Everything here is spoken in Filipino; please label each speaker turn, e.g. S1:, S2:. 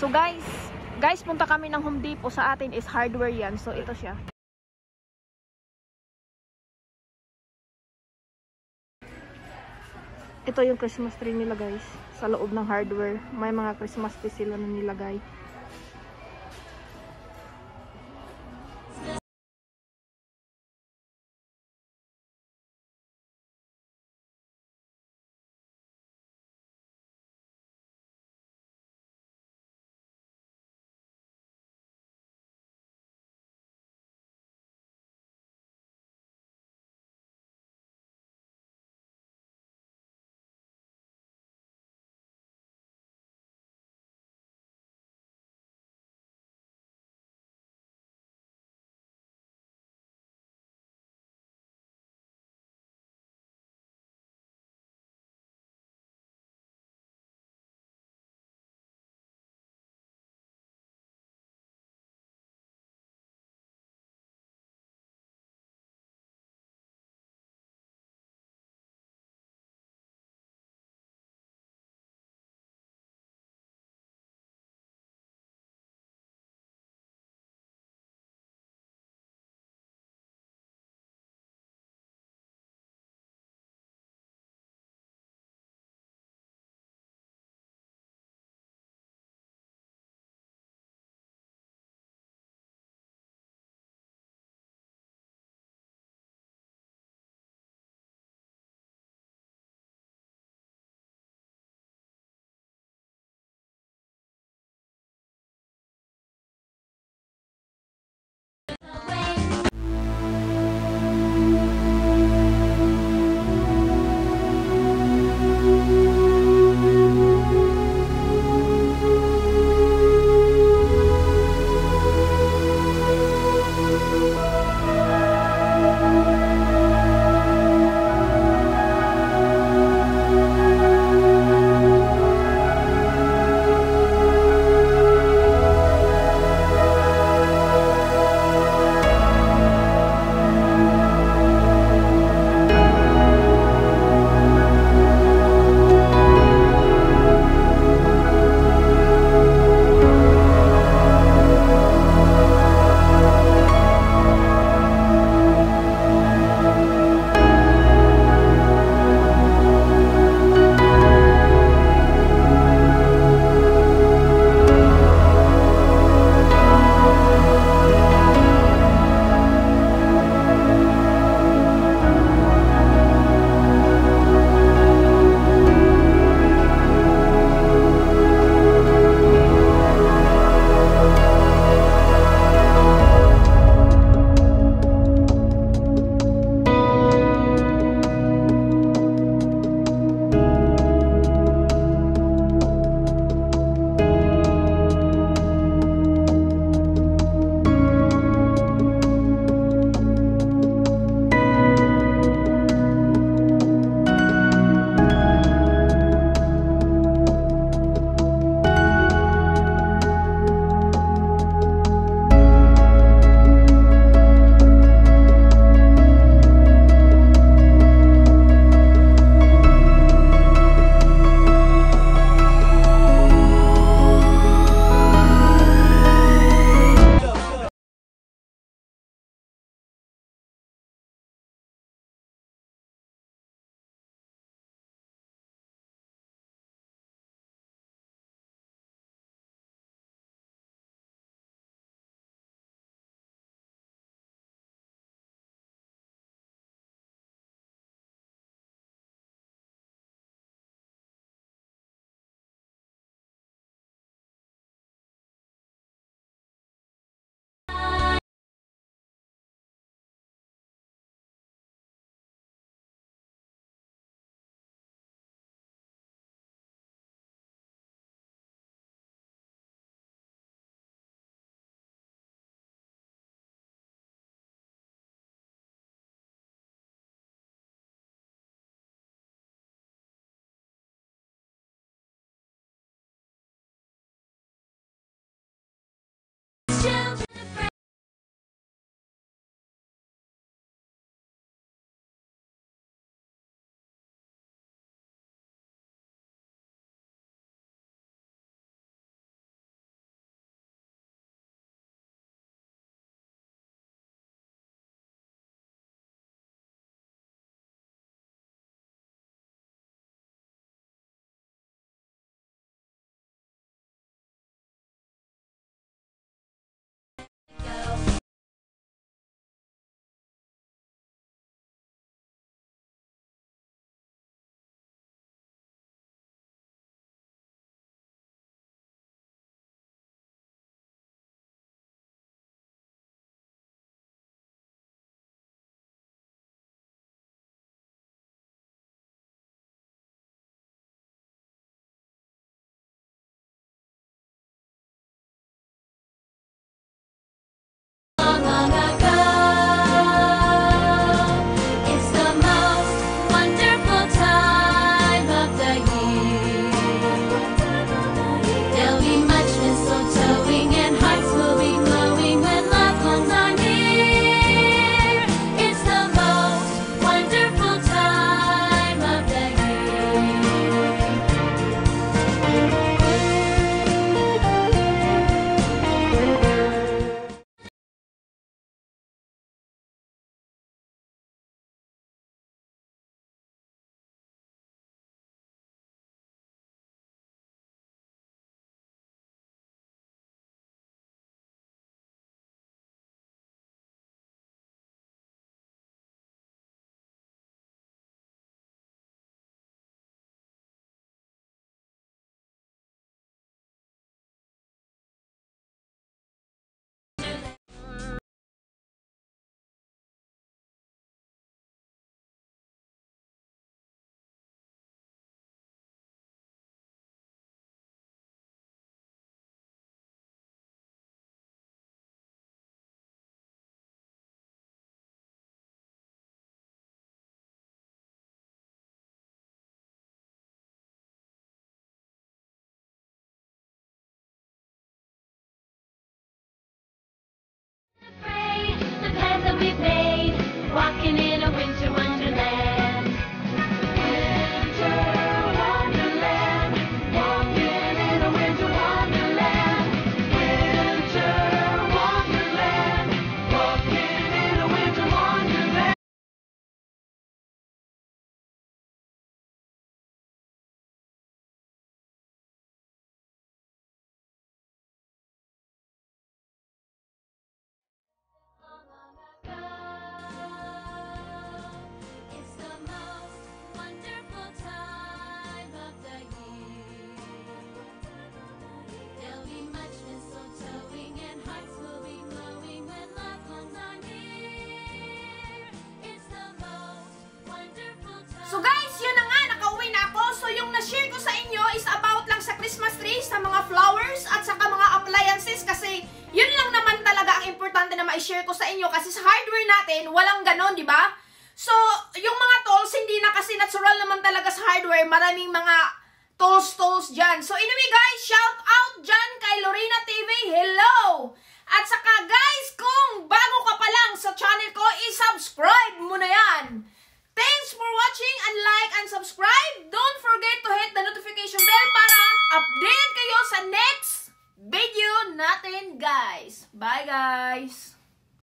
S1: So guys, punta kami ng Home Depot. Sa atin is hardware yan. So ito siya. Ito yung Christmas tree nila guys. Sa loob ng hardware. May mga Christmas tree sila na nilagay.
S2: sa mga flowers at saka mga appliances kasi yun lang naman talaga ang importante na ma-share ko sa inyo kasi sa hardware natin, walang ganon, di ba? So, yung mga tools, hindi na kasi natural naman talaga sa hardware. Maraming mga tools dyan. So, anyway guys, shout out dyan kay Lorena TV. Hello! At saka guys, kung bago ka pa lang sa channel ko, i-subscribe mo na yan. Thanks for watching and like and subscribe. Don't forget to hit the notification bell para update kayo sa next video natin guys. Bye guys!